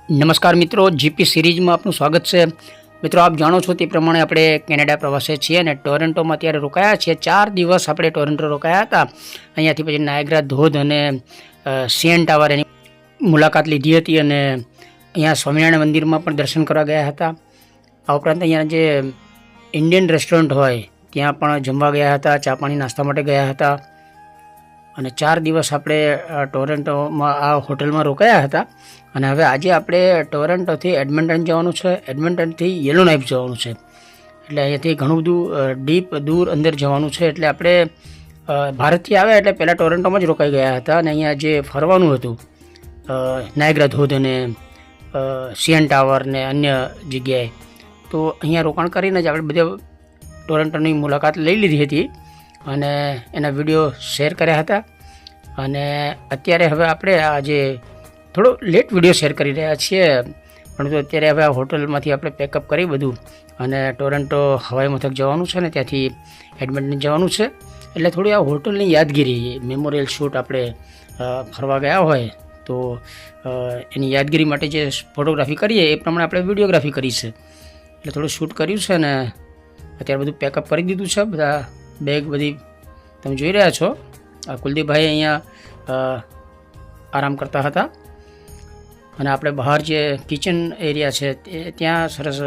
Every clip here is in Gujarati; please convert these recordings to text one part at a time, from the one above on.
નમસ્કાર મિત્રો, જીપી સિરીઝમાં આપનું સ્વાગત છે। મિત્રો, આપ જાણો છો તે પ્રમાણે આપણે કેનેડા પ્રવાસે છીએ અને ટોરન્ટોમાં અત્યારે રોકાયા છીએ। 4 દિવસ આપણે ટોરન્ટો રોકાયા હતા। અહીંયાથી પછી નાયગ્રા ધોધ અને સીએન ટાવર એની મુલાકાત લીધી હતી અને અહીંયા સ્વામિનારાયણ મંદિરમાં પણ દર્શન કરવા ગયા હતા। આ ઉપરાંત અહીંયા જે ઇન્ડિયન રેસ્ટોરન્ટ હોય ત્યાં પણ જમવા ગયા હતા, ચા પાણી નાસ્તા માટે ગયા હતા અને 4 દિવસ આપણે ટોરન્ટોમાં આ હોટલમાં રોકાયા હતા। અને હવે આજે આપણે ટોરન્ટોથી એડમન્ટન જવાનું છે, એડમન્ટનથી યેલોનાઇફ જવાનું છે, એટલે અહીંયાથી ઘણું બધું દૂર અંદર જવાનું છે। એટલે આપણે ભારતથી આવ્યા એટલે પહેલાં ટોરન્ટોમાં જ રોકાઈ ગયા હતા અને અહીંયા જે ફરવાનું હતું નાયગ્રા ધોધ અને સીએન ટાવર ને અન્ય જગ્યાએ, તો અહીંયા રોકાણ કરીને જ આપણે બધા ટોરન્ટોની મુલાકાત લઈ લીધી હતી અને એના વિડીયો શેર કર્યા હતા। અને અત્યારે હવે આપણે આજે થોડો લેટ વિડીયો શેર કરી રહ્યા છીએ, પરંતુ અત્યારે હવે આ હોટલમાંથી આપણે પેકઅપ કરી બધું અને ટોરન્ટો હવાઈ મથક જવાનું છે ને ત્યાંથી એડમન્ટન જવાનું છે। એટલે થોડી આ હોટલની યાદગીરી, મેમોરિયલ શૂટ આપણે ફરવા ગયા હોય તો એની યાદગીરી માટે જે ફોટોગ્રાફી કરીએ એ પ્રમાણે આપણે વિડીયોગ્રાફી કરી છે। એટલે થોડું શૂટ કર્યું છે ને અત્યારે બધું પેકઅપ કરી દીધું છે। બધા બેગ બધી તમે જોઈ રહ્યા છો। આ કુલદીપભાઈ અહીંયા આરામ કરતા હતા અને આપણે બહાર જે કિચન એરિયા છે ત્યાં સરસ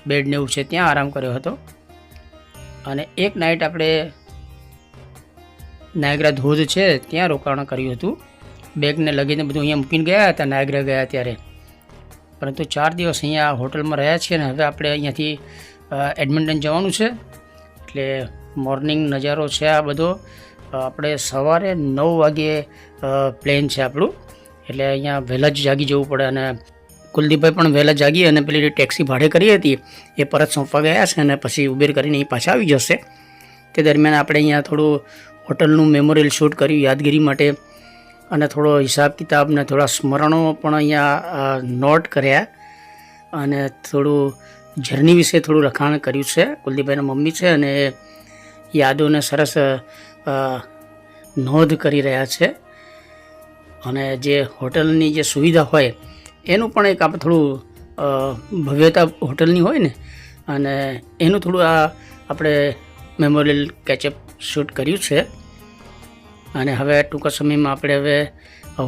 બેડ ને એવું છે ત્યાં આરામ કર્યો હતો। અને એક નાઇટ આપણે નાયગ્રા ધોધ છે ત્યાં રોકાણ કર્યું હતું। બેગને લગીને બધું અહીંયા મૂકીને ગયા હતા નાયગ્રા ગયા ત્યારે, પરંતુ 4 દિવસ અહીંયા હોટલમાં રહ્યા છીએ અને હવે આપણે અહીંયાથી એડમન્ટન જવાનું છે। એટલે મોર્નિંગ નજારો છે આ બધો। આપણે સવારે 9 વાગ્યે પ્લેન છે આપણું, એટલે અહીંયા વહેલા જ જાગી જવું પડે અને કુલદીપભાઈ પણ વહેલા જાગી અને પેલી ટેક્સી ભાડે કરી હતી એ પરત સોંપવા ગયા છે અને પછી ઉબેર કરીને અહીં પાછા આવી જશે। તે દરમિયાન આપણે અહીંયા થોડું હોટલનું મેમોરિયલ શૂટ કર્યું યાદગીરી માટે અને થોડો હિસાબ કિતાબ ને થોડા સ્મરણો પણ અહીંયા નોટ કર્યા અને થોડું જર્ની વિશે થોડું લખાણ કર્યું છે। કુલદીપભાઈના મમ્મી છે અને યાદોને સરસ નોંધ કરી રહ્યા છે અને જે હોટલની જે સુવિધા હોય એનું પણ એક આપણે થોડું ભવ્યતા હોટલની હોય ને અને એનું થોડું આપણે મેમોરિયલ કેચઅપ શૂટ કર્યું છે। અને હવે ટૂંકા સમયમાં આપણે હવે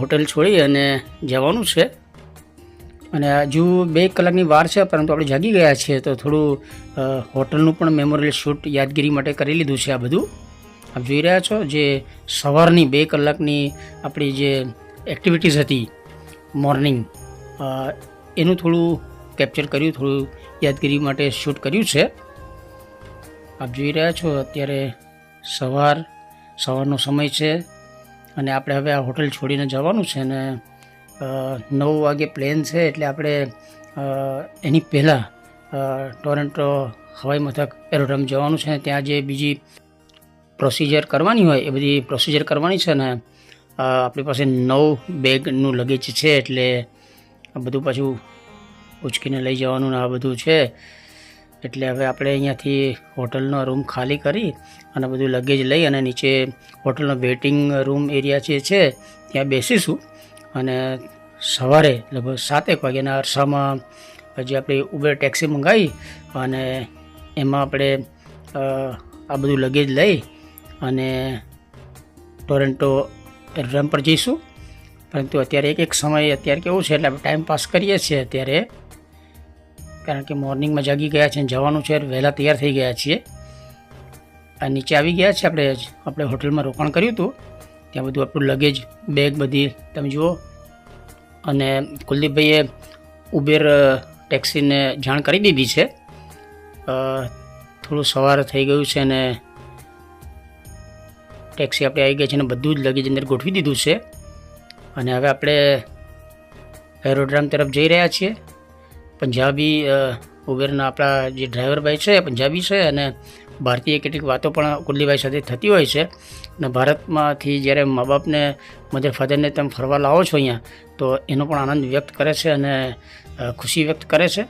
હોટલ છોડી અને જવાનું છે અને હજુ 2 કલાકની વાર છે, પરંતુ આપણે જાગી ગયા છીએ તો થોડું હોટલનું પણ મેમોરિયલ શૂટ યાદગીરી માટે કરી લીધું છે। આ બધું આપ જોઈ રહ્યા છો, જે સવારની 2 કલાકની આપણી જે એક્ટિવિટીઝ હતી મોર્નિંગ, એનું થોડું કેપ્ચર કર્યું, થોડું યાદગીરી માટે શૂટ કર્યું છે। આપ જોઈ રહ્યા છો અત્યારે સવારનો સમય છે અને આપણે હવે આ હોટલ છોડીને જવાનું છે અને 9 વાગે પ્લેન છે, એટલે આપણે એની પહેલાં ટોરન્ટો હવાઈ મથક એરોડ્રોમ જવાનું છે। ત્યાં જે બીજી પ્રોસિજર કરવાની હોય એ બધી પ્રોસિજર કરવાની છે ને આપણી પાસે 9 બેગનું લગેજ છે, એટલે આ બધું પાછું ઉચકીને લઈ જવાનું ને આ બધું છે। એટલે હવે આપણે અહીંયાથી હોટલનો રૂમ ખાલી કરી અને બધું લગેજ લઈ અને નીચે હોટલનો વેઇટિંગ રૂમ એરિયા જે છે ત્યાં બેસીશું અને સવારે લગભગ 7 વાગ્યાના અરસામાં જે આપણે ઉબેર ટેક્સી મંગાવી અને એમાં આપણે આ બધું લગેજ લઈ અને ટોરન્ટો એરોડ્રોમ પર જઈશું। પરંતુ અત્યારે એક સમય અત્યારે કેવું છે એટલે આપણે ટાઈમ પાસ કરીએ છીએ અત્યારે, કારણ કે મોર્નિંગમાં જાગી ગયા છે, જવાનું છે, વહેલા તૈયાર થઈ ગયા છીએ। આ નીચે આવી ગયા છે, આપણે હોટલમાં રોકાણ કર્યું હતું ત્યાં બધું આપણું લગેજ બેગ બધી તમે જુઓ। અને કુલદીપભાઈએ ઉબેર ટેક્સીને જાણ કરી દીધી છે। થોડું સવાર થઈ ગયું છે અને ટેક્સી આપણે આવી ગઈ છે અને બધું જ લગેજ અંદર ગોઠવી દીધું છે અને હવે આપણે એરોડ્રોમ તરફ જઈ રહ્યા છીએ। પંજાબી ઉબેરના આપણા જે ડ્રાઈવરભાઈ છે પંજાબી છે અને ભારતીય કેટલીક વાતો પણ કુલદીપભાઈ સાથે થતી હોય છે અને ભારતમાંથી જ્યારે મા બાપને, મધર ફાધરને તમે ફરવા લાવો છો અહીંયા તો એનો પણ આનંદ વ્યક્ત કરે છે અને ખુશી વ્યક્ત કરે છે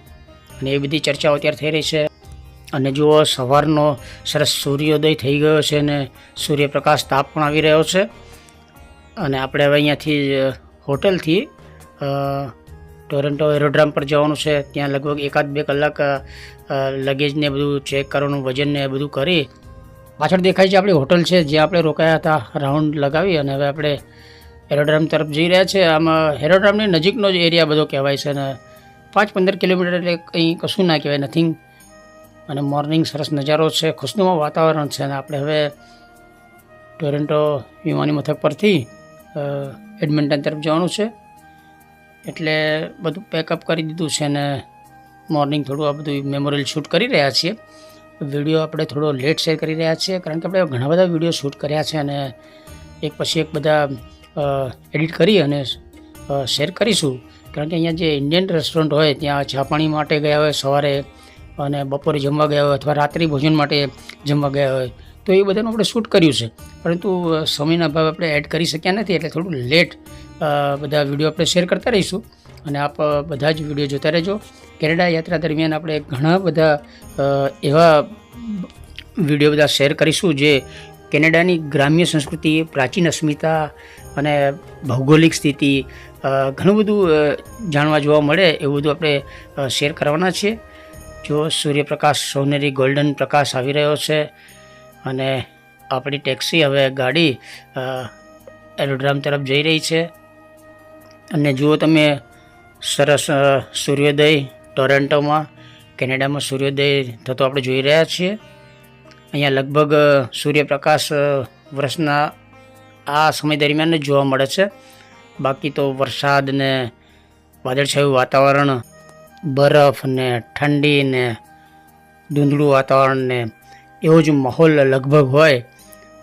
અને એ બધી ચર્ચાઓ અત્યારે થઈ રહી છે। અને જુઓ સવારનો સરસ સૂર્યોદય થઈ ગયો છે અને સૂર્યપ્રકાશ તાપ પણ આવી રહ્યો છે અને આપણે હવે અહીંયાથી હોટલથી ટોરન્ટો એરોડ્રામ પર જવાનું છે. ત્યાં લગભગ 1-2 કલાક લગેજને બધું ચેક કરવાનું, વજનને બધું કરી પાછળ દેખાય છે આપણી હોટલ છે જ્યાં આપણે રોકાયા હતા. રાઉન્ડ લગાવી અને હવે આપણે એરોડ્રામ તરફ જઈ રહ્યા છે. આમાં એરોડ્રામની નજીકનો જ એરિયા બધો કહેવાય છે અને 5-15 કિલોમીટર એટલે કંઈ કશું ના કહેવાય, નથિંગ. અને મોર્નિંગ સરસ નજારો છે, ખુશનુમા વાતાવરણ છે. અને આપણે હવે ટોરન્ટો વિમાની મથક પરથી એડમિન્ટન તરફ જવાનું છે. એટલે બધું પેકઅપ કરી દીધું છે અને મોર્નિંગ થોડું આ બધું મેમોરિયલ શૂટ કરી રહ્યા છીએ. વિડીયો આપણે થોડો લેટ શેર કરી રહ્યા છીએ કારણ કે આપણે ઘણા બધા વિડીયો શૂટ કર્યા છે અને એક પછી એક બધા એડિટ કરી અને શેર કરીશું. કારણ કે અહીંયા જે ઇન્ડિયન રેસ્ટોરન્ટ હોય ત્યાં ચા પાણી માટે ગયા હોય સવારે અને બપોરે જમવા ગયા હોય અથવા રાત્રિ ભોજન માટે જમવા ગયા હોય તો એ બધાનું આપણે શૂટ કર્યું છે, પરંતુ સમયના અભાવે આપણે એડ કરી શક્યા નથી. એટલે થોડું લેટ બધા વિડીયો આપણે શેર કરતા રહીશું અને આપ બધા જ વિડીયો જોતા રહેજો. કેનેડા યાત્રા દરમિયાન આપણે ઘણા બધા એવા વિડીયો બધા શેર કરીશું જે કેનેડાની ગ્રામ્ય સંસ્કૃતિ, પ્રાચીન અસ્મિતા અને ભૌગોલિક સ્થિતિ ઘણું બધું જાણવા જોવા મળે એવું બધું આપણે શેર કરવાના છીએ. જો સૂર્યપ્રકાશ, સોનેરી ગોલ્ડન પ્રકાશ આવી રહ્યો છે અને આપણી ટેક્સી હવે ગાડી એરોડ્રામ તરફ જઈ રહી છે. અને જુઓ તમે સરસ સૂર્યોદય ટોરન્ટોમાં, કેનેડામાં સૂર્યોદય થતો આપણે જોઈ રહ્યા છીએ. અહીંયા લગભગ સૂર્યપ્રકાશ વર્ષના આ સમય દરમિયાન જ જોવા મળે છે. બાકી તો વરસાદ ને વાદળછાયું વાતાવરણ, બરફ ને ઠંડી ને ધૂંધળું વાતાવરણ ને એવો જ માહોલ લગભગ હોય.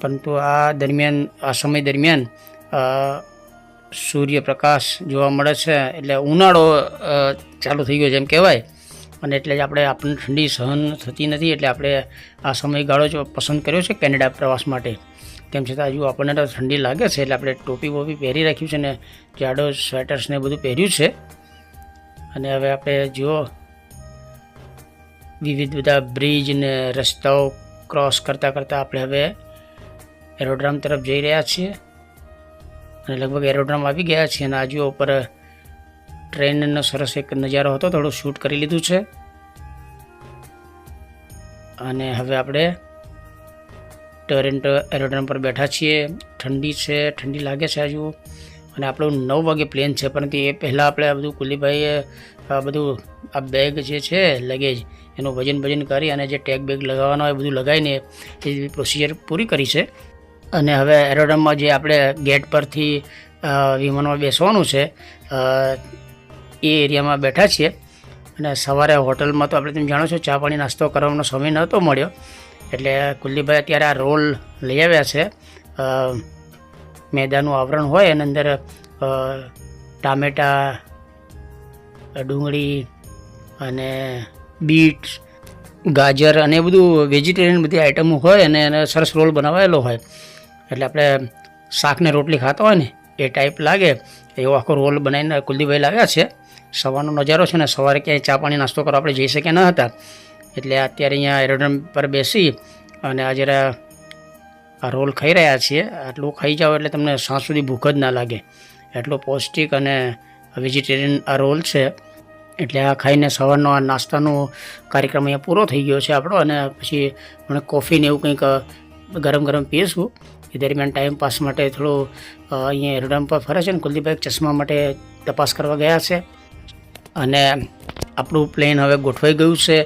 પરંતુ આ દરમિયાન, આ સમય દરમિયાન સૂર્યપ્રકાશ જોવા મળે છે. એટલે ઉનાળો ચાલુ થઈ ગયો જેમ કહેવાય. અને એટલે જ આપણને ઠંડી સહન થતી નથી. એટલે આપણે આ સમયગાળો જ પસંદ કર્યો છે કેનેડા પ્રવાસ માટે. તેમ છતાં હજુ આપણને તો ઠંડી લાગે છે એટલે આપણે ટોપી બોપી પહેરી રાખ્યું છે ને જાડો સ્વેટર્સને બધું પહેર્યું છે. અને હવે આપણે જુઓ વિવિધ બધા બ્રિજ ને રસ્તાઓ ક્રોસ કરતાં કરતાં આપણે હવે એરોડ્રામ તરફ જઈ રહ્યા છીએ. અને લગભગ એરોડ્રામ આવી ગયા છીએ. અને આ જુઓ ઉપર ટ્રેનનો સરસ એક નજારો હતો, થોડું શૂટ કરી લીધું છે. અને હવે આપણે ટોરન્ટો એરોડ્રામ પર બેઠા છીએ. ઠંડી છે, ઠંડી લાગે છે હજુ. અને આપણું 9 વાગે પ્લેન છે, પરંતુ એ પહેલાં આપણે આ બધું કુલીભાઈએ આ બધું આ બેગ જે છે લગેજ એનું વજન કરી અને જે ટેગ બેગ લગાવવાનો હોય બધું લગાવીને એ પ્રોસિજર પૂરી કરી છે. અને હવે એરોડ્રામમાં જે આપણે ગેટ પરથી વિમાનમાં બેસવાનું છે એ એરિયામાં બેઠા છીએ. અને સવારે હોટલમાં તો આપણે તમે જાણો છો ચા પાણી નાસ્તો કરવાનો સમય નહોતો મળ્યો. એટલે કુલ્લીભાઈ અત્યારે આ રોલ લઈ આવ્યા છે. મેદાનું આવરણ હોય એની અંદર ટામેટાં, ડુંગળી અને બીટ, ગાજર અને એ બધું વેજીટેરિયન બધી આઈટમો હોય અને એને સરસ રોલ બનાવાયેલો હોય. એટલે આપણે શાકને રોટલી ખાતા હોય ને એ ટાઈપ લાગે એવો આખો રોલ બનાવીને કુલદીપભાઈ લાવ્યા છે. સવારનો નજારો છે ને, સવારે ક્યાંય ચા પાણી નાસ્તો કરવા આપણે જઈ શક્યા ન હતા. એટલે અત્યારે અહીંયા એરોડ્રામ પર બેસી અને આ જરા આ રોલ ખાઈ રહ્યા છીએ. આટલું ખાઈ જાઓ એટલે તમને સાંજ સુધી ભૂખ જ ના લાગે. એટલો પૌષ્ટિક અને વેજીટેરિયન આ રોલ છે. એટલે આ ખાઈને સવારનો આ નાસ્તાનો કાર્યક્રમ અહીંયા પૂરો થઈ ગયો છે આપણો. અને પછી મને કોફી ને એવું કંઈક ગરમ પીશું. એ દરમિયાન ટાઈમ પાસ માટે થોડું અહીંયા એરોડ્રામ પર ફરે છે. ને કુલદીપભાઈ ચશ્મા માટે તપાસ કરવા ગયા છે. અને આપણું પ્લેન હવે ગોઠવાઈ ગયું છે.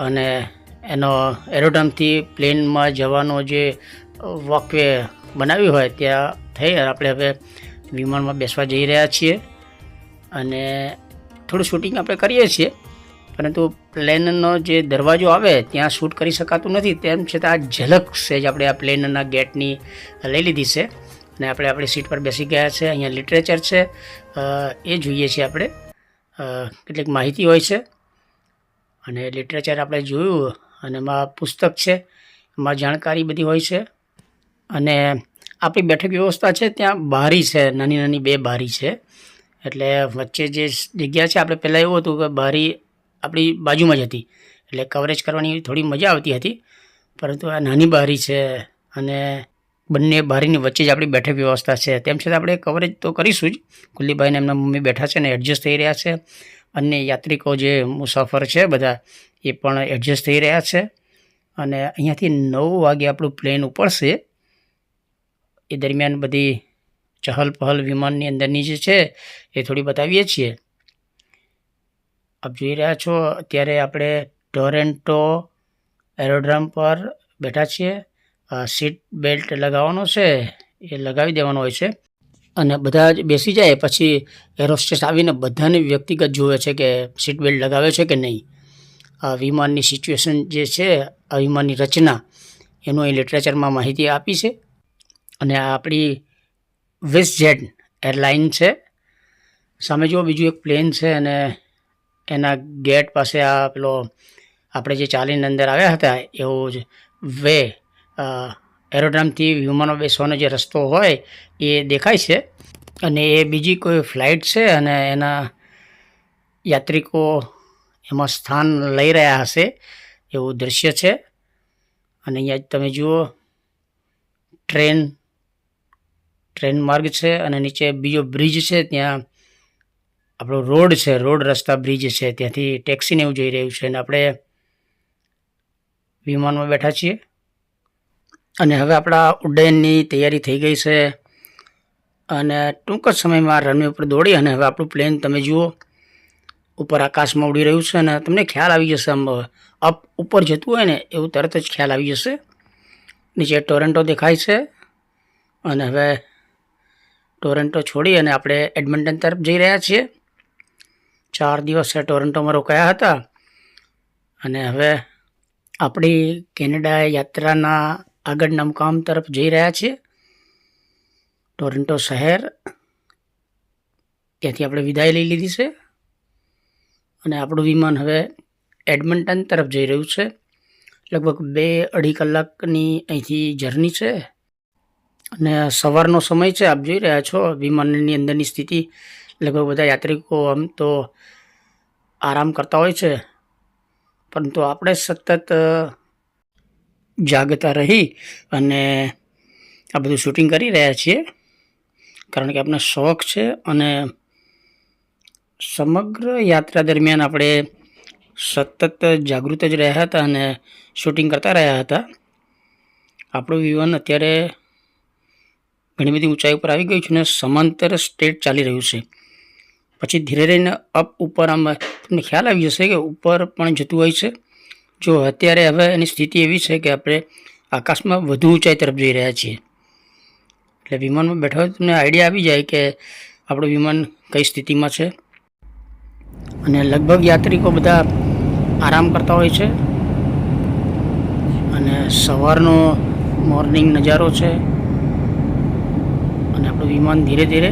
અને એનો એરોડ્રામથી પ્લેનમાં જવાનો જે વોકવે બનાવ્યું હોય ત્યાં થઈ આપણે હવે વિમાનમાં બેસવા જઈ રહ્યા છીએ. અને થોડું શૂટિંગ આપણે કરીએ છીએ, પરંતુ પ્લેનનો જે દરવાજો આવે ત્યાં શૂટ કરી શકાતું નથી. તેમ છતાં આ ઝલક છે જ આપણે આ પ્લેનના ગેટની લઈ લીધી છે. અને આપણે આપણી સીટ પર બેસી ગયા છે. અહીંયા લિટરેચર છે એ જોઈએ છીએ આપણે. કેટલીક માહિતી હોય છે અને લિટરેચર આપણે જોયું. અને એમાં પુસ્તક છે, એમાં જાણકારી બધી હોય છે. અને આપણી બેઠક વ્યવસ્થા છે ત્યાં બારી છે, નાની 2 બારી છે. એટલે વચ્ચે જે જગ્યા છે આપણે પહેલાં એવું હતું કે બારી આપણી બાજુમાં જ હતી, એટલે કવરેજ કરવાની થોડી મજા આવતી હતી. પરંતુ આ નાની બારી છે અને બંને બારીની વચ્ચે જ આપણી બેઠક વ્યવસ્થા છે. તેમ છતાં આપણે કવરેજ તો કરીશું જ. કુલદીપભાઈને એમના મમ્મી બેઠા છે ને એડજસ્ટ થઈ રહ્યા છે. અન્ય યાત્રિકો જે મુસાફર છે બધા એ પણ એડજસ્ટ થઈ રહ્યા છે. અને અહીંયાથી 9 વાગે આપણું પ્લેન ઉપડશે. એ દરમિયાન બધી ચહલ પહલ વિમાનની અંદરની જે છે એ થોડી બતાવીએ છીએ. આપ જોઈ રહ્યા છો અત્યારે આપણે ટોરેન્ટો એરોડ્રોમ પર બેઠા છીએ. સીટ બેલ્ટ લગાવવાનો છે એ લગાવી દેવાનો હોય છે અને બધા જ બેસી જાય પછી એરોસ્ટેસ આવીને બધાને વ્યક્તિગત જુએ છે કે સીટ બેલ્ટ લગાવે છે કે નહીં. આ વિમાનની સિચ્યુએશન જે છે, આ વિમાનની રચના એનું અહીં લિટરેચરમાં માહિતી આપી છે. અને આ આપણી વેસ્ટજેટ એરલાઇન છે. સામે જુઓ બીજું એક પ્લેન છે અને એના ગેટ પાસે આ પેલો આપણે જે ચાલીને અંદર આવ્યા હતા એવું જ વે એરોડ્રામથી વિમાનો બેસવાનો જે રસ્તો હોય એ દેખાય છે. અને એ બીજી કોઈ ફ્લાઇટ છે અને એના યાત્રિકો એમાં સ્થાન લઈ રહ્યા હશે એવું દૃશ્ય છે. અને અહીંયા તમે જુઓ ટ્રેન માર્ગ છે અને નીચે બીજો બ્રિજ છે, ત્યાં આપણો રોડ છે, રોડ રસ્તા બ્રિજ છે, ત્યાંથી ટેક્સીને એવું જઈ રહ્યું છે. અને આપણે વિમાનમાં બેઠા છીએ અને હવે આપણા ઉડ્ડયનની તૈયારી થઈ ગઈ છે અને ટૂંક જ સમયમાં રનવે ઉપર દોડી અને હવે આપણું પ્લેન તમે જુઓ ઉપર આકાશમાં ઉડી રહ્યું છે. અને તમને ખ્યાલ આવી જશે આમ અપ ઉપર જતું હોય ને એવું તરત જ ખ્યાલ આવી જશે. નીચે ટોરેન્ટો દેખાય છે અને હવે ટોરેન્ટો છોડી અને આપણે એડમન્ટન તરફ જઈ રહ્યા છીએ. 4 દિવસ ટોરેન્ટોમાં રોકાયા હતા અને હવે આપણી કેનેડા યાત્રાના આગળના મુકામ તરફ જઈ રહ્યા છીએ. ટોરેન્ટો શહેર, ત્યાંથી આપણે વિદાય લઈ લીધી છે અને આપણું વિમાન હવે એડમન્ટન તરફ જઈ રહ્યું છે. લગભગ 2-2.5 કલાકની અહીંથી જર્ની છે અને સવારનો સમય છે. આપ જોઈ રહ્યા છો વિમાનની અંદરની સ્થિતિ. લગભગ બધા યાત્રિકો આમ તો આરામ કરતા હોય છે, પરંતુ આપણે સતત જાગતા રહી અને આ બધું શૂટિંગ કરી રહ્યા છીએ કારણ કે આપણને શોખ છે. અને સમગ્ર યાત્રા દરમિયાન આપણે સતત જાગૃત જ રહ્યા હતા અને શૂટિંગ કરતા રહ્યા હતા. આપણું વિમાન અત્યારે ઘણી બધી ઊંચાઈ ઉપર આવી ગયું છે અને સમાંતર સ્ટેટ ચાલી રહ્યું છે. પછી ધીરે રહીને ઉપર આમ તમને ખ્યાલ આવી જશે કે ઉપર પણ જતું હોય છે. જો અત્યારે હવે એની સ્થિતિ એવી છે કે આપણે આકાશમાં વધુ ઊંચાઈ તરફ જઈ રહ્યા છીએ. એટલે વિમાનમાં બેઠા હોય તમને આઈડિયા આવી જાય કે આપણું વિમાન કઈ સ્થિતિમાં છે. અને લગભગ યાત્રિકો બધા આરામ કરતા હોય છે અને સવારનો મોર્નિંગ નજારો છે અને આપણું વિમાન ધીરે ધીરે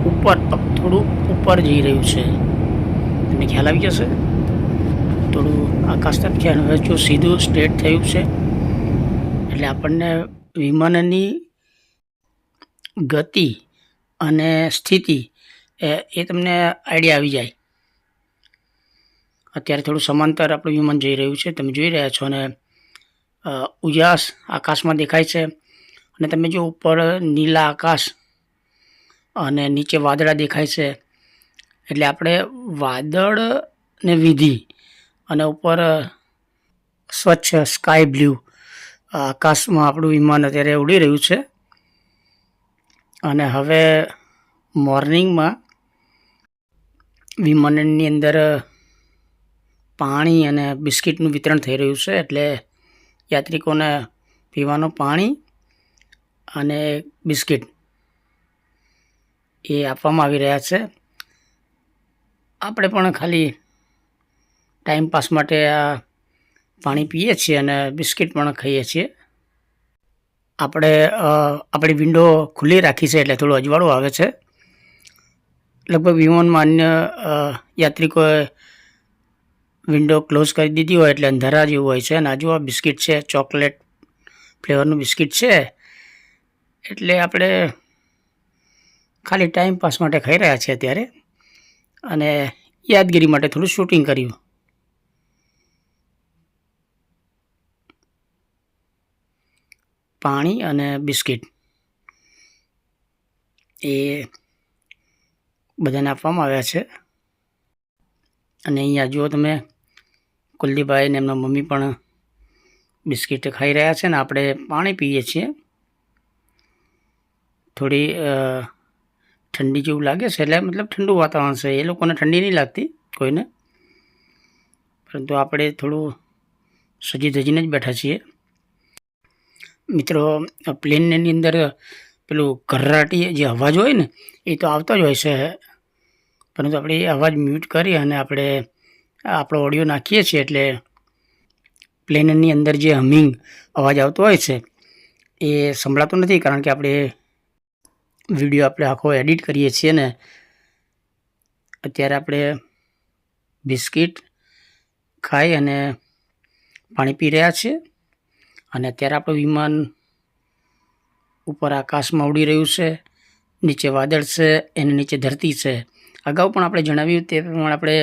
ઉપર થોડું ઉપર જઈ રહ્યું છે. તમને ખ્યાલ આવી જશે થોડું આકાશ તરફ છે અને હવે જો સીધું સ્ટ્રેટ થયું છે એટલે આપણને વિમાનની ગતિ અને સ્થિતિ એ તમને આઈડિયા આવી જાય. અત્યારે થોડું સમાંતર આપણું વિમાન જઈ રહ્યું છે, તમે જોઈ રહ્યા છો. અને ઉજાસ આકાશમાં દેખાય છે અને તમે જો ઉપર નીલા આકાશ અને નીચે વાદળા દેખાય છે એટલે આપણે વાદળને વિધિ અને ઉપર સ્વચ્છ સ્કાય બ્લુ આકાશમાં આપણું વિમાન અત્યારે ઉડી રહ્યું છે. અને હવે મોર્નિંગમાં વિમાનની અંદર પાણી અને બિસ્કિટનું વિતરણ થઈ રહ્યું છે. એટલે યાત્રિકોને પીવાનું પાણી અને બિસ્કિટ એ આપવામાં આવી રહ્યા છે. આપણે પણ ખાલી ટાઈમપાસ માટે આ પાણી પીએ છીએ અને બિસ્કિટ પણ ખાઈએ છીએ. આપણે આપણી વિન્ડો ખુલ્લી રાખી છે એટલે થોડું અજવાળું આવે છે. લગભગ વિમાનમાં અન્ય યાત્રિકોએ વિન્ડો ક્લોઝ કરી દીધી હોય એટલે અંધારા જેવું હોય છે. અને આજુ આ બિસ્કિટ છે, ચોકલેટ ફ્લેવરનું બિસ્કિટ છે. એટલે આપણે ખાલી ટાઈમ પાસ માટે ખાઈ રહ્યા છીએ અત્યારે અને યાદગીરી માટે થોડું શૂટિંગ કર્યું. પાણી અને બિસ્કિટ એ બધાને આપવામાં આવ્યા છે. અને અહીંયા જુઓ તમે, કુલદીપભાઈ ને એમના મમ્મી પણ બિસ્કિટ ખાઈ રહ્યા છે ને આપણે પાણી પીએ છીએ. થોડી ઠંડી જેવું લાગે છે, એટલે મતલબ ઠંડુ વાતાવરણ છે. એ લોકોને ઠંડી નહીં લાગતી કોઈને, પરંતુ આપણે થોડું સજી ધજીને જ બેઠા છીએ. મિત્રો, પ્લેનની અંદર પેલું ઘર્રાટી જે અવાજ હોય ને એ તો આવતો જ હોય છે, પરંતુ આપણે એ અવાજ મ્યુટ કરી અને આપણે આપણો ઓડિયો નાખીએ છીએ એટલે પ્લેનની અંદર જે હમિંગ અવાજ આવતો હોય છે એ સંભળાતો નથી, કારણ કે આપણે વિડીયો આખો એડિટ કરીએ છીએ ને. અત્યારે આપણે બિસ્કિટ ખાઈ અને પાણી પી રહ્યા છીએ અને અત્યારે આપણું વિમાન ઉપર આકાશમાં ઉડી રહ્યું છે. નીચે વાદળ છે, એની નીચે ધરતી છે. અગાઉ પણ આપણે જણાવ્યું તે પ્રમાણે આપણે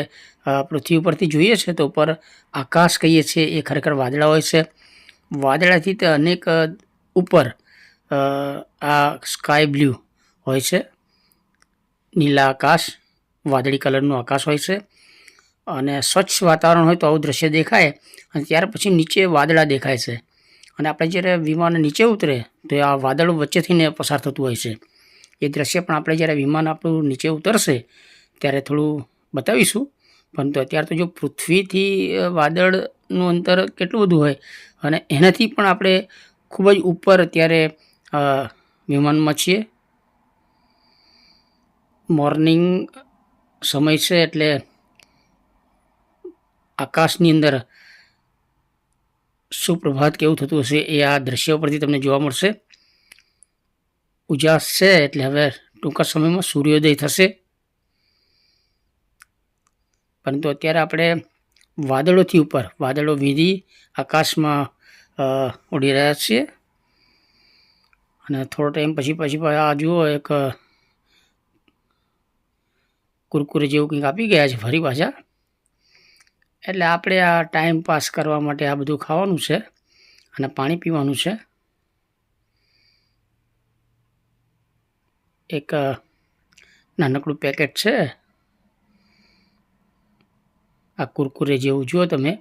પૃથ્વી ઉપરથી જોઈએ છે તો ઉપર આકાશ કહીએ છીએ એ ખરેખર વાદળા હોય છે. વાદળાથી તે અનેક ઉપર આ સ્કાય બ્લુ હોય છે, નીલા આકાશ, વાદળી કલરનું આકાશ હોય છે. અને સ્વચ્છ વાતાવરણ હોય તો આવું દ્રશ્ય દેખાય, અને ત્યાર પછી નીચે વાદળા દેખાય છે. અને આપણે જ્યારે વિમાન નીચે ઉતરે તો આ વાદળો વચ્ચેથીને પસાર થતું હોય છે. એ દ્રશ્ય પણ આપણે જ્યારે વિમાન આપણું નીચે ઉતરશે ત્યારે થોડું બતાવીશું. પરંતુ અત્યારે તો જો પૃથ્વીથી વાદળનું અંતર કેટલું બધું હોય અને એનાથી પણ આપણે ખૂબ જ ઉપર અત્યારે વિમાનમાં છીએ. મોર્નિંગ સમય છે એટલે આકાશની અંદર સુપ્રભાત કેવું થતું હશે એ આ દ્રશ્યો પરથી તમને જોવા મળશે. ઉજાસ છે એટલે હવે ટૂંકા સમયમાં સૂર્યોદય થશે. પરંતુ અત્યારે આપણે વાદળોથી ઉપર, વાદળો વીંધી આકાશમાં ઉડી રહ્યા છીએ. અને થોડો ટાઈમ પછી આ જુઓ, એક કુરકુરે જેવું કંઈક આપી ગયા છે ફરી પાછા. એટલે આપણે આ ટાઈમ પાસ કરવા માટે આ બધું ખાવાનું છે અને પાણી પીવાનું છે. એક નાનકડું પેકેટ છે આ કુરકુરે જેવું, જુઓ તમે,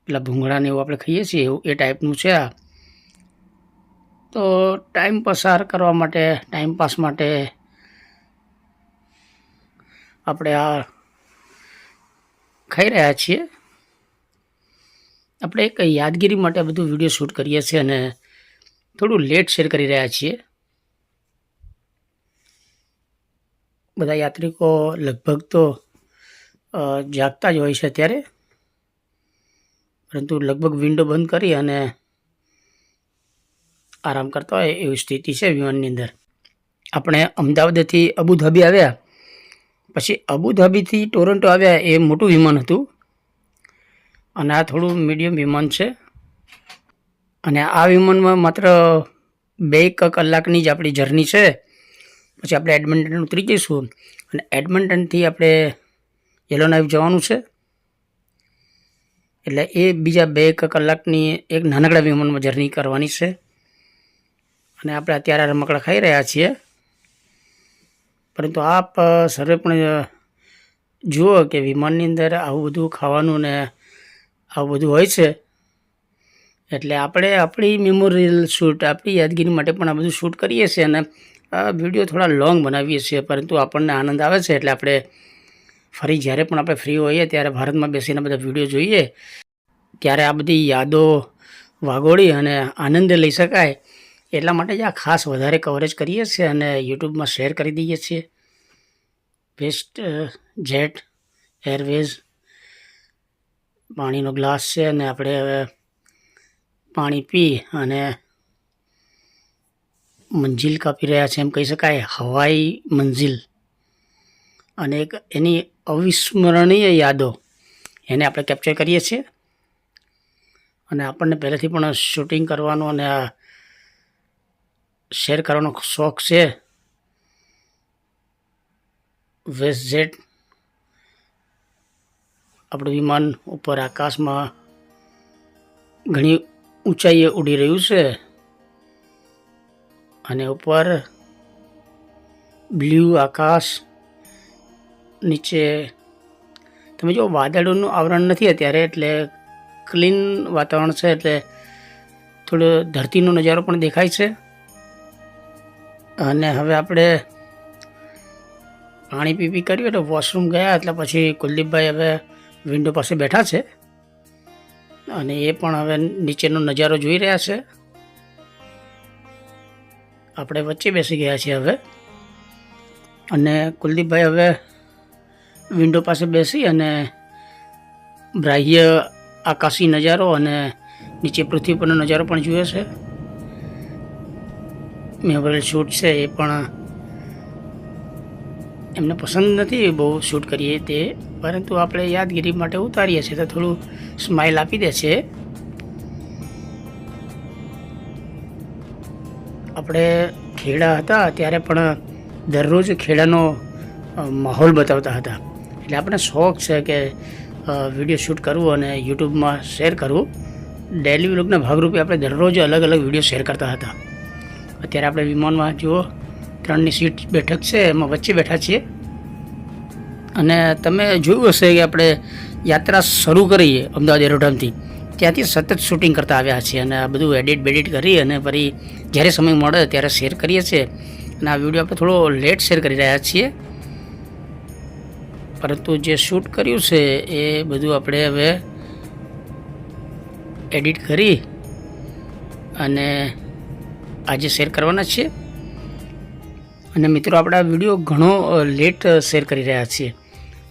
પેલા ભૂંગળાને એવું આપણે ખાઈએ છીએ એવું એ ટાઈપનું છે આ. તો ટાઈમ પસાર કરવા માટે, ટાઈમપાસ માટે આપણે આ ખાઈ રહ્યા છીએ. આપણે એક યાદગીરી માટે આ બધું વિડીયો શૂટ કરીએ છીએ અને થોડું લેટ શેર કરી રહ્યા છીએ. બધા યાત્રિકો લગભગ તો જાગતા જ હોય છે અત્યારે, પરંતુ લગભગ વિન્ડો બંધ કરી અને આરામ કરતા હોય એવી સ્થિતિ છે વિમાનની અંદર. આપણે અમદાવાદથી અબુધાબી આવ્યા, પછી અબુધાબીથી ટોરન્ટો આવ્યા. એ મોટું વિમાન હતું અને આ થોડું મીડિયમ વિમાન છે. અને આ વિમાનમાં માત્ર 2 કલાકની જ આપણી જર્ની છે. પછી આપણે એડમન્ટન ઉતરી જઈશું અને એડમન્ટનથી આપણે યલોનાઇફ જવાનું છે. એટલે એ બીજા 2 કલાકની એક નાનકડા વિમાનમાં જર્ની કરવાની છે. અને આપણે અત્યારે રમકડા ખાઈ રહ્યા છીએ. પરંતુ આપ સર્વે પણ જુઓ કે વિમાનની અંદર આવું બધું ખાવાનું ને આવું બધું હોય છે. એટલે આપણે આપણી મેમોરિયલ શૂટ, આપણી યાદગીરી માટે પણ આ બધું શૂટ કરીએ છીએ અને આ વિડીયો થોડા લોંગ બનાવીએ છીએ. પરંતુ આપણને આનંદ આવે છે એટલે આપણે ફરી જ્યારે પણ આપણે ફ્રી હોઈએ ત્યારે ભારતમાં બેસીને બધા વિડીયો જોઈએ ત્યારે આ બધી યાદો વાગોળી અને આનંદ લઈ શકાય એટલા માટે જ આ ખાસ વધારે કવરેજ કરીએ છીએ અને યુટ્યુબમાં શેર કરી દઈએ છીએ. વેસ્ટ જેટ એરવેઝ પાણીનો ગ્લાસ છે અને આપણે હવે પાણી પી અને મંજિલ કાપી રહ્યા છે એમ કહી શકાય, હવાઈ મંજિલ. અને એક એની અવિસ્મરણીય યાદો એને આપણે કેપ્ચર કરીએ છીએ. અને આપણને પહેલેથી પણ શૂટિંગ કરવાનો અને આ શેર કરવાનો શોખ છે. વેસ્ટ જેટ આપણું વિમાન ઉપર આકાશમાં ઘણી ઊંચાઈએ ઉડી રહ્યું છે અને ઉપર બ્લુ આકાશ, નીચે તમે જો વાદળોનું આવરણ નથી અત્યારે, એટલે ક્લીન વાતાવરણ છે, એટલે થોડો ધરતીનો નજારો પણ દેખાય છે. અને હવે આપણે પાણી પી કર્યું એટલે વોશરૂમ ગયા, એટલે પછી કુલદીપભાઈ હવે વિન્ડો પાસે બેઠા છે અને એ પણ હવે નીચેનો નજારો જોઈ રહ્યા છે. આપણે વચ્ચે બેસી ગયા છીએ હવે, અને કુલદીપભાઈ હવે વિન્ડો પાસે બેસી અને બાહ્ય આકાશી નજારો અને નીચે પૃથ્વી પરનો નજારો પણ જુએ છે. મેમોરેલ શૂટ છે એ પણ એમને પસંદ નથી બહુ શૂટ કરીએ તે, પરંતુ આપણે યાદગીરી માટે ઉતારીએ છીએ તો થોડું સ્માઇલ આપી દે છે. આપણે ખેડા હતા ત્યારે પણ દરરોજ ખેડાનો માહોલ બતાવતા હતા, એટલે આપણે શોખ છે કે વિડીયો શૂટ કરવું અને યુટ્યુબમાં શેર કરવું. ડેલી વ્લોગના ભાગરૂપે આપણે દરરોજ અલગ અલગ વિડીયો શેર કરતા હતા. અત્યારે આપણે વિમાનમાં જુઓ 3ની સીટ બેઠક છે, એમાં વચ્ચે બેઠા છીએ. અને તમે જોયું હશે કે આપણે યાત્રા શરૂ કરીએ અમદાવાદ એરોડ્રોમથી, ત્યાંથી સતત શૂટિંગ કરતા આવ્યા છીએ અને આ બધું એડિટ કરી અને ફરી જ્યારે સમય મળે ત્યારે શેર કરીએ છીએ. અને આ વિડીયો આપણે થોડો લેટ શેર કરી રહ્યા છીએ, પરંતુ જે શૂટ કર્યું છે એ બધું આપણે હવે એડિટ કરી અને આજે શેર કરવાના છીએ. અને મિત્રો આપણે આ વિડીયો ઘણો લેટ શેર કરી રહ્યા છીએ.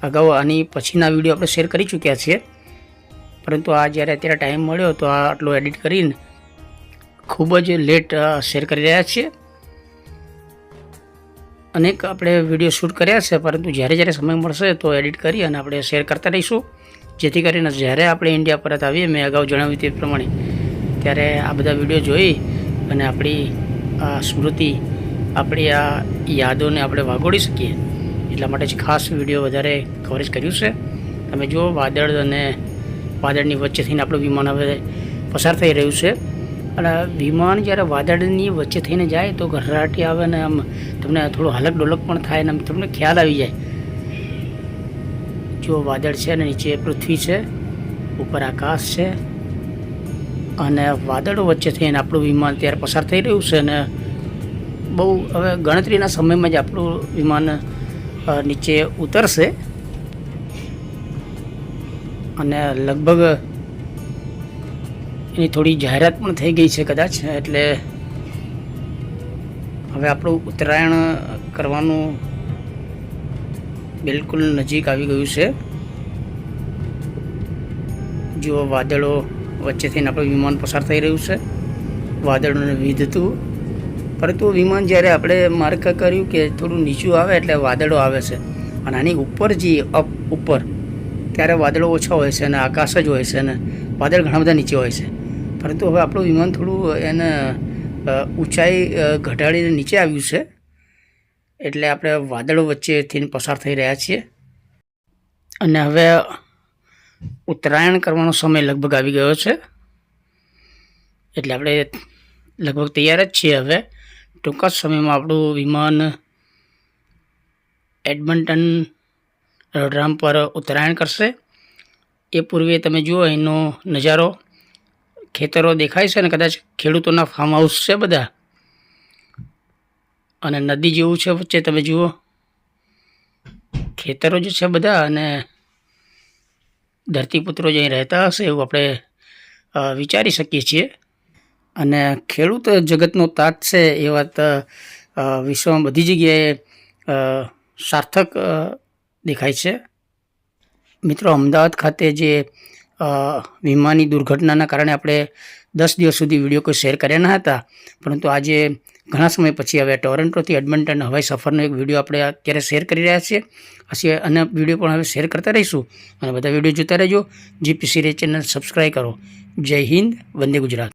અગાઉ આની પછીના વિડીયો આપણે શેર કરી ચૂક્યા છીએ, પરંતુ આ જ્યારે અત્યારે ટાઈમ મળ્યો તો આ આટલું એડિટ કરીને ખૂબ જ લેટ શેર કરી રહ્યા છીએ. અનેક આપણે વિડીયો શૂટ કર્યા છે, પરંતુ જ્યારે સમય મળશે તો એડિટ કરી અને આપણે શેર કરતા રહીશું, જેથી કરીને જ્યારે આપણે ઇન્ડિયા પરત આવીએ, મેં અગાઉ જણાવ્યું તે પ્રમાણે, ત્યારે આ બધા વિડીયો જોઈ અને આપણી આ સ્મૃતિ, આપણી આ યાદોને આપણે વાગોળી શકીએ. એટલા માટે જ ખાસ વિડીયો વધારે કવરેજ કર્યું છે. તમે જુઓ વાદળ અને વાદળની વચ્ચે થઈને આપણું વિમાન હવે પસાર થઈ રહ્યું છે. અને વિમાન જ્યારે વાદળની વચ્ચે થઈને જાય તો ઘરરાટી આવે ને આમ તમને થોડું હલક ડોલક પણ થાય ને તમને ખ્યાલ આવી જાય. જો વાદળ છે અને નીચે પૃથ્વી છે, ઉપર આકાશ છે, અને વાદળો વચ્ચે થઈને આપણું વિમાન ત્યારે પસાર થઈ રહ્યું છે. અને બહુ હવે ગણતરીના સમયમાં જ આપણું વિમાન નીચે ઉતરશે અને લગભગ એની થોડી જાહેરાત પણ થઈ ગઈ છે કદાચ. એટલે હવે આપણું ઉત્તરાયણ કરવાનું બિલકુલ નજીક આવી ગયું છે. જો વાદળો વચ્ચે થઈને આપણું વિમાન પસાર થઈ રહ્યું છે, વાદળોને વિધતું, પરંતુ વિમાન જ્યારે આપણે માર્ક કર્યું કે થોડું નીચું આવે એટલે વાદળો આવે છે, અને આની ઉપર જઈએ ઉપર ત્યારે વાદળો ઓછા હોય છે અને આકાશ જ હોય છે અને વાદળ ઘણા બધા નીચે હોય છે. પરંતુ હવે આપણું વિમાન થોડું એને ઊંચાઈ ઘટાડીને નીચે આવ્યું છે, એટલે આપણે વાદળો વચ્ચેથી પસાર થઈ રહ્યા છીએ. અને હવે ઉત્તરાયણ કરવાનો સમય લગભગ આવી ગયો છે, એટલે આપણે લગભગ તૈયાર જ છીએ. હવે ટૂંક જ સમયમાં આપણું વિમાન એડમન્ટન એરોડ્રોમ પર ઉત્તરાયણ કરશે. એ પૂર્વે તમે જુઓ એનો નજારો, ખેતરો દેખાય છે ને કદાચ ખેડૂતોના ફાર્મ હાઉસ છે બધા, અને નદી જેવું છે વચ્ચે. તમે જુઓ ખેતરો જે છે બધા, અને ધરતીપુત્રો જે રહેતા હશે એવું આપણે વિચારી શકીએ છીએ. અને ખેડૂત જગતનો તાત છે એ વાત વિશ્વમાં બધી જગ્યાએ સાર્થક દેખાય છે. મિત્રો, અમદાવાદ ખાતે જે વિમાનની દુર્ઘટનાના કારણે આપણે 10 દિવસ સુધી વિડીયો કોઈ શેર કર્યા ન હતા, પરંતુ આજે ઘણા સમય પછી હવે ટોરન્ટોથી એડમન્ટન હવાઈ સફરનો એક વિડીયો આપણે અત્યારે શેર કરી રહ્યા છીએ. અને વિડીયો પણ હવે શેર કરતા રહીશું, અને બધા વિડીયો જોતા રહેજો. જીપી સિરીઝ ચેનલ સબસ્ક્રાઈબ કરો. જય હિન્દ, વંદે ગુજરાત.